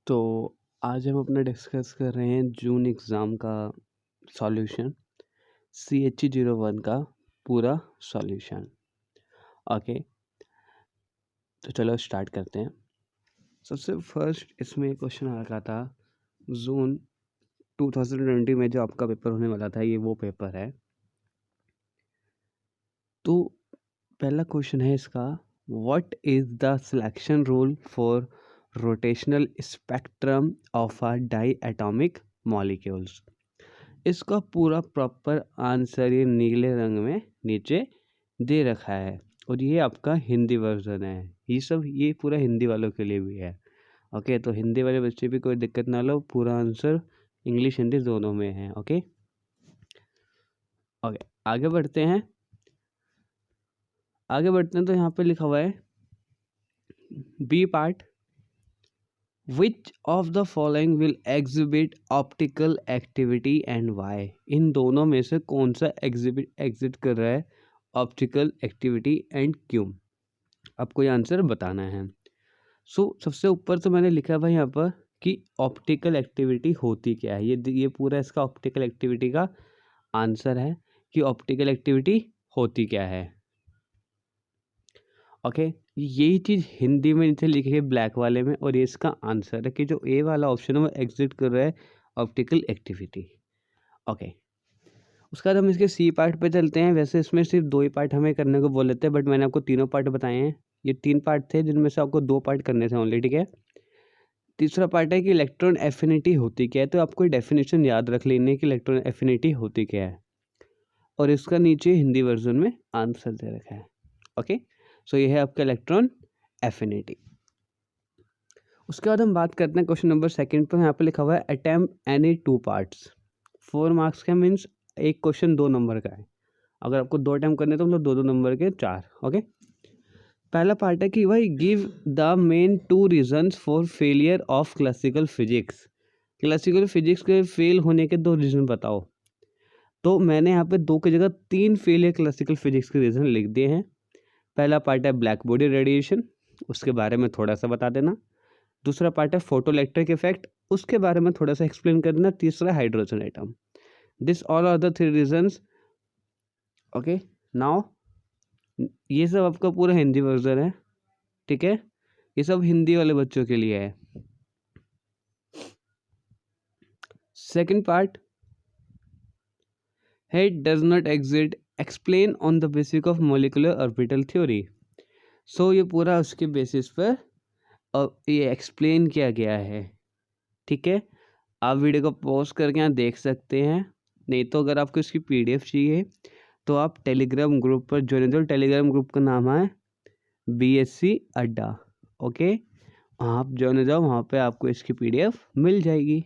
तो आज हम अपना डिस्कस कर रहे हैं जून एग्ज़ाम का सॉल्यूशन CH01 का पूरा सॉल्यूशन। ओके, तो चलो स्टार्ट करते हैं। सबसे फर्स्ट इसमें क्वेश्चन आ रखा था जून 2020 में जो आपका पेपर होने वाला था, ये वो पेपर है। तो पहला क्वेश्चन है इसका, what is the selection rule for rotational spectrum of a diatomic molecules. इसका पूरा प्रॉपर आंसर ये नीले रंग में नीचे दे रखा है और ये आपका हिंदी वर्जन है। ये पूरा हिंदी वालों के लिए भी है। ओके, तो हिंदी वाले बच्चे भी कोई दिक्कत ना लो, पूरा आंसर इंग्लिश हिंदी दोनों में है। ओके ओके, आगे बढ़ते हैं। तो यहाँ पे लिखा हुआ है B part, which of the following will exhibit optical activity and Y. इन दोनों में से कौन सा एग्जिट कर रहा है ऑप्टिकल एक्टिविटी एंड क्यों, आपको ये आंसर बताना है। सबसे ऊपर तो मैंने लिखा भाई यहाँ पर कि ऑप्टिकल एक्टिविटी होती क्या है। ये पूरा इसका ऑप्टिकल एक्टिविटी का आंसर है कि ऑप्टिकल एक्टिविटी होती क्या है। ओके, यही चीज़ हिंदी में नीचे लिखी है ब्लैक वाले में, और ये इसका आंसर है कि जो ए वाला ऑप्शन है वो एग्जिट कर रहा है ऑप्टिकल एक्टिविटी। ओके, उसके बाद हम इसके सी पार्ट पे चलते हैं। वैसे इसमें सिर्फ 2 ही पार्ट हमें करने को बोले थे, बट मैंने आपको तीनों पार्ट बताए हैं। ये 3 पार्ट थे जिनमें से आपको 2 पार्ट करने थे ओनली, ठीक है। तीसरा पार्ट है कि इलेक्ट्रॉन एफिनिटी होती क्या है। तो आपको डेफिनेशन याद रख लेनी है कि इलेक्ट्रॉन एफिनिटी होती क्या है, और इसका नीचे हिंदी वर्जन में आंसर दे रखा है। ओके, सो ये है आपका इलेक्ट्रॉन एफिनिटी। उसके बाद हम बात करते हैं क्वेश्चन नंबर सेकंड पर। यहाँ पे लिखा हुआ है अटेम्प्ट एनी 2 पार्ट्स। 4 मार्क्स का मीन्स एक क्वेश्चन 2 नंबर का है। अगर आपको 2 अटेम्प्ट करने तो मतलब 2 नंबर के 4। ओके, पहला पार्ट है कि भाई give the main 2 reasons for failure of classical physics. Classical physics के फेल होने के 2 रीजन बताओ। तो मैंने यहाँ पे 2 की जगह 3 फेलियर क्लासिकल फिजिक्स के रीजन लिख दिए हैं। पहला पार्ट है ब्लैक बॉडी रेडिएशन, उसके बारे में थोड़ा सा बता देना। दूसरा पार्ट है फोटोइलेक्ट्रिक इफेक्ट, उसके बारे में थोड़ा सा एक्सप्लेन कर देना। तीसरा hydrogen atom. This all are the 3 reasons. Okay, now ये सब आपका पूरा हिंदी वर्जन है, ठीक है। ये सब हिंदी वाले बच्चों के लिए है। सेकंड पार्ट है does not exist, explain on the basis of molecular orbital theory. So ये पूरा उसके बेसिस पर और ये एक्सप्लेन किया गया है, ठीक है। आप वीडियो को पॉज करके यहाँ देख सकते हैं, नहीं तो अगर आपको इसकी PDF चाहिए तो आप टेलीग्राम ग्रुप पर ज्वाइन हो। टेलीग्राम ग्रुप का नाम है BSc अड्डा। ओके, आप ज्वाइन हो जाओ, वहाँ पे आपको इसकी PDF मिल जाएगी।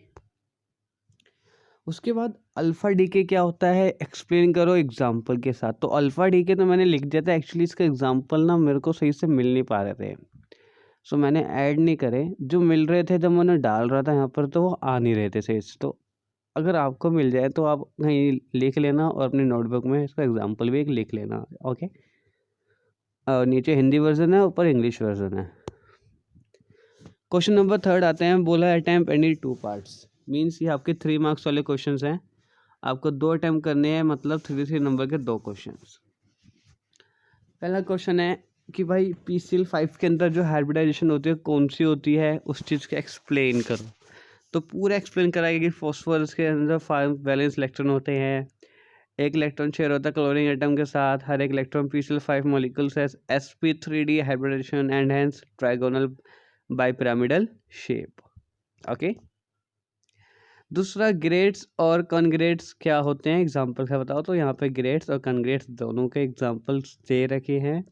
उसके बाद अल्फ़ा डीके क्या होता है एक्सप्लेन करो एग्जाम्पल के साथ। तो अल्फ़ा डीके तो मैंने लिख दिया था, एक्चुअली इसका एग्जाम्पल ना मेरे को सही से मिल नहीं पा रहे थे, सो मैंने ऐड नहीं करे। जो मिल रहे थे जब मैंने डाल रहा था यहाँ पर तो वो आ नहीं रहे थे सही से। तो अगर आपको मिल जाए तो आप कहीं लिख लेना और अपनी नोटबुक में इसका एग्जाम्पल भी एक लिख लेना। ओके, और नीचे हिंदी वर्जन है, ऊपर इंग्लिश वर्जन है। क्वेश्चन नंबर थर्ड आते हैं। बोला अटेम्प्ट एनी 2 पार्ट्स, मीन्स ये आपके 3 मार्क्स वाले क्वेश्चंस हैं। आपको 2 अटेम्प्ट करने हैं, मतलब 3 नंबर के 2 क्वेश्चंस। पहला क्वेश्चन है कि भाई PCl5 के अंदर जो हाइब्रिडाइजेशन होती है कौन सी होती है, उस चीज़ का एक्सप्लेन करो। तो पूरा एक्सप्लेन कराएगा कि फॉस्फोरस के अंदर 5 वैलेंस इलेक्ट्रॉन होते हैं, एक इलेक्ट्रॉन शेयर होता है क्लोरीन एटम के साथ, हर एक इलेक्ट्रॉन PCl5 मॉलिक्यूल्स है sp3d hybridization and hence trigonal bipyramidal shape. Okay, दूसरा ग्रेड्स और कॉन्ग्रेड्स क्या होते हैं एग्जाम्पल का बताओ। तो यहाँ पे ग्रेड्स और कॉन्ग्रेड्स दोनों के एग्जाम्पल्स दे रखे हैं,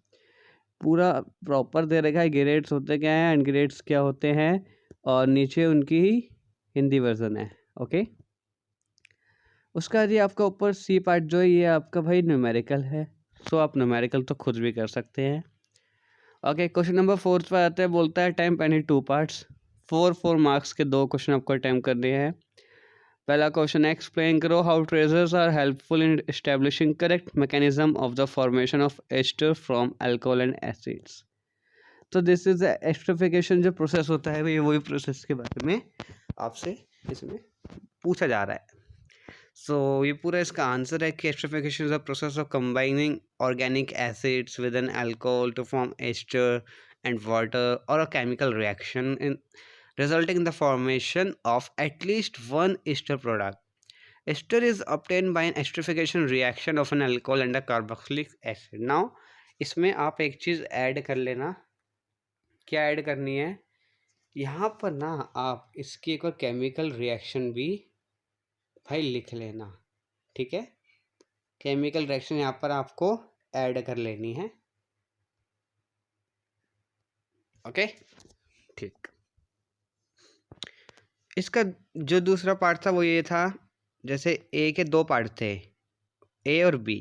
पूरा प्रॉपर दे रखा है। ग्रेड्स होते क्या हैं एंड ग्रेड्स क्या होते हैं, और नीचे उनकी ही हिंदी वर्जन है। ओके, उसका ये आपका ऊपर सी पार्ट जो है ये आपका भाई न्यूमेरिकल है, सो आप न्यूमेरिकल तो खुद भी कर सकते हैं। ओके, क्वेश्चन नंबर 4 पर आते हैं। बोलता है अटेम्प्ट एनी 2 पार्ट्स। 4 मार्क्स के 2 क्वेश्चन आपको अटेम्प्ट करने हैं। पहला क्वेश्चन है एक्सप्लेन करो how tracers are helpful in establishing correct mechanism of the formation of ester from alcohol and acids. तो दिस इज एस्ट्रिफिकेशन जो प्रोसेस होता है ये वही प्रोसेस के बारे में आपसे इसमें पूछा जा रहा है। सो ये पूरा इसका आंसर है कि esterification is the process of combining organic acids with an alcohol to form ester and water और a chemical reaction in resulting in the formation of at least one ester product. Ester is obtained by an esterification reaction of an alcohol and a carboxylic acid. Now इसमें आप एक चीज़ add कर लेना, क्या add करनी है यहाँ पर ना, आप इसकी एक और केमिकल रिएक्शन भी भाई लिख लेना, ठीक है। केमिकल रिएक्शन यहाँ पर आपको ऐड कर लेनी है, ओके ठीक। इसका जो दूसरा पार्ट था वो ये था, जैसे ए के दो पार्ट थे, ए और बी,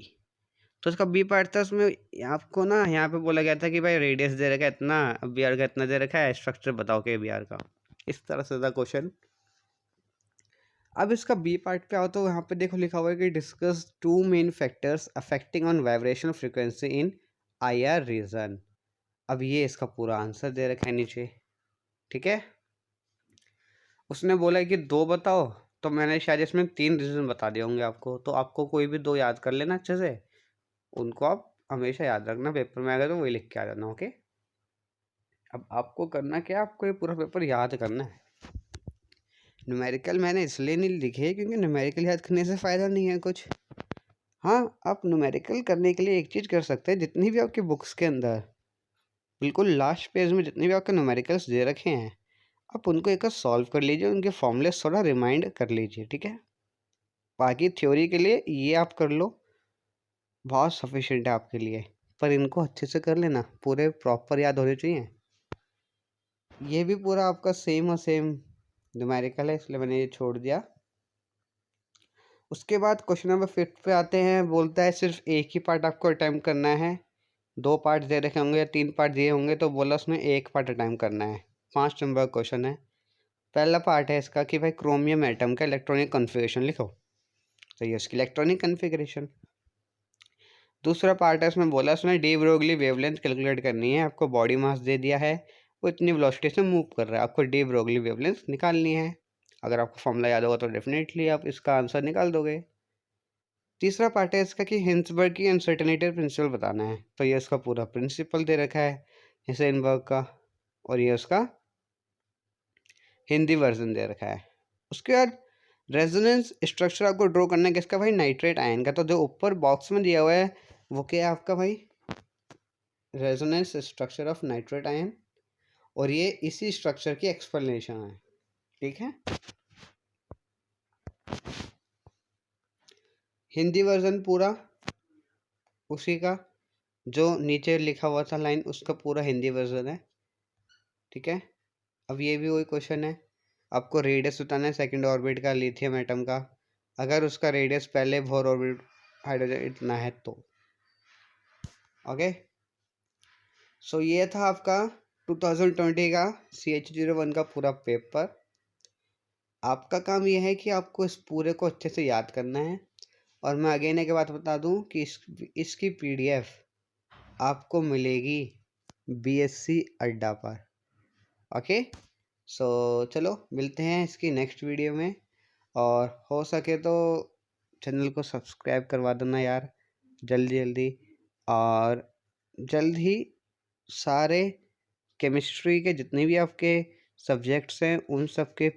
तो उसका बी पार्ट था, उसमें आपको ना यहाँ पे बोला गया था कि भाई रेडियस दे रखा है इतना, अब बी आर का इतना दे रखा है, स्ट्रक्चर बताओ कि बी आर का, इस तरह से था क्वेश्चन। अब इसका बी पार्ट पे आओ तो यहाँ पे देखो लिखा हुआ है कि discuss two main factors affecting on vibration frequency in I R region. अब ये इसका पूरा आंसर दे रखा है नीचे, ठीक है। उसने बोला है कि दो बताओ, तो मैंने शायद इसमें 3 रीजन बता दिए होंगे आपको, तो आपको कोई भी 2 याद कर लेना अच्छे से, उनको आप हमेशा याद रखना, पेपर में आएगा तो वही लिख के आ जाना, ओके। अब आपको करना क्या, आपको ये पूरा पेपर याद करना है। न्यूमेरिकल मैंने इसलिए नहीं लिखे क्योंकि न्यूमेरिकल याद करने से फ़ायदा नहीं है कुछ। हाँ, आप न्यूमेरिकल करने के लिए एक चीज़ कर सकते हैं, जितनी भी आपकी बुक्स के अंदर बिल्कुल लास्ट पेज में जितने भी आपके न्यूमेरिकल्स दे रखे हैं, आप उनको एक बार सॉल्व कर लीजिए, उनके फॉर्मूले थोड़ा रिमाइंड कर लीजिए, ठीक है। बाकी थ्योरी के लिए ये आप कर लो, बहुत सफिशिएंट है आपके लिए, पर इनको अच्छे से कर लेना, पूरे प्रॉपर याद होने चाहिए। ये भी पूरा आपका सेम और सेम न्यूमेरिकल है, इसलिए मैंने ये छोड़ दिया। उसके बाद क्वेश्चन नंबर 5 पे आते हैं, बोलता है सिर्फ एक ही पार्ट आपको अटेम्प्ट करना है, 2 पार्ट दे रखे होंगे या 3 पार्ट दिए होंगे, तो बोला उसमें एक पार्ट अटेम्प्ट करना है। 5 नंबर क्वेश्चन है। पहला पार्ट है इसका कि भाई क्रोमियम एटम का इलेक्ट्रॉनिक कॉन्फ़िगरेशन लिखो, तो ये उसकी इलेक्ट्रॉनिक कॉन्फ़िगरेशन। दूसरा पार्ट है, उसमें बोला उसने डी ब्रोगली वेवलेंथ कैलकुलेट करनी है, आपको बॉडी मास दे दिया है, वो इतनी वेलोसिटी से मूव कर रहा है, आपको डी ब्रोगली वेवलेंथ निकालनी है। अगर आपको फॉर्मूला याद होगा तो डेफिनेटली आप इसका आंसर निकाल दोगे। तीसरा पार्ट है इसका कि हिंसबर्ग की अनसर्टेनिटी प्रिंसिपल बताना है, तो ये इसका पूरा प्रिंसिपल दे रखा है हिसेनबर्ग का, और ये उसका हिंदी वर्जन दे रखा है। उसके बाद रेजोनेंस स्ट्रक्चर आपको ड्रॉ करना है किसका भाई, नाइट्रेट आयन का, तो जो ऊपर बॉक्स में दिया हुआ है वो क्या है आपका भाई, resonance structure of nitrate ion, और ये इसी स्ट्रक्चर की एक्सप्लेनेशन है, ठीक है। हिंदी वर्जन पूरा उसी का, जो नीचे लिखा हुआ था लाइन उसका पूरा हिंदी वर्जन है, ठीक है। अब ये भी वही क्वेश्चन है, आपको रेडियस बताना है सेकंड ऑर्बिट का लिथियम एटम का, अगर उसका रेडियस पहले बोर ऑर्बिट हाइड्रोजन इतना है तो, ओके। सो ये था आपका 2020 का CH01 का पूरा पेपर। आपका काम यह है कि आपको इस पूरे को अच्छे से याद करना है, और मैं अगेन एक बात बता दूं कि इसकी PDF आपको मिलेगी BSc अड्डा पर, ओके। सो चलो मिलते हैं इसकी नेक्स्ट वीडियो में, और हो सके तो चैनल को सब्सक्राइब करवा देना यार जल्दी जल्दी, और जल्द ही सारे केमिस्ट्री के जितने भी आपके सब्जेक्ट्स हैं उन सब के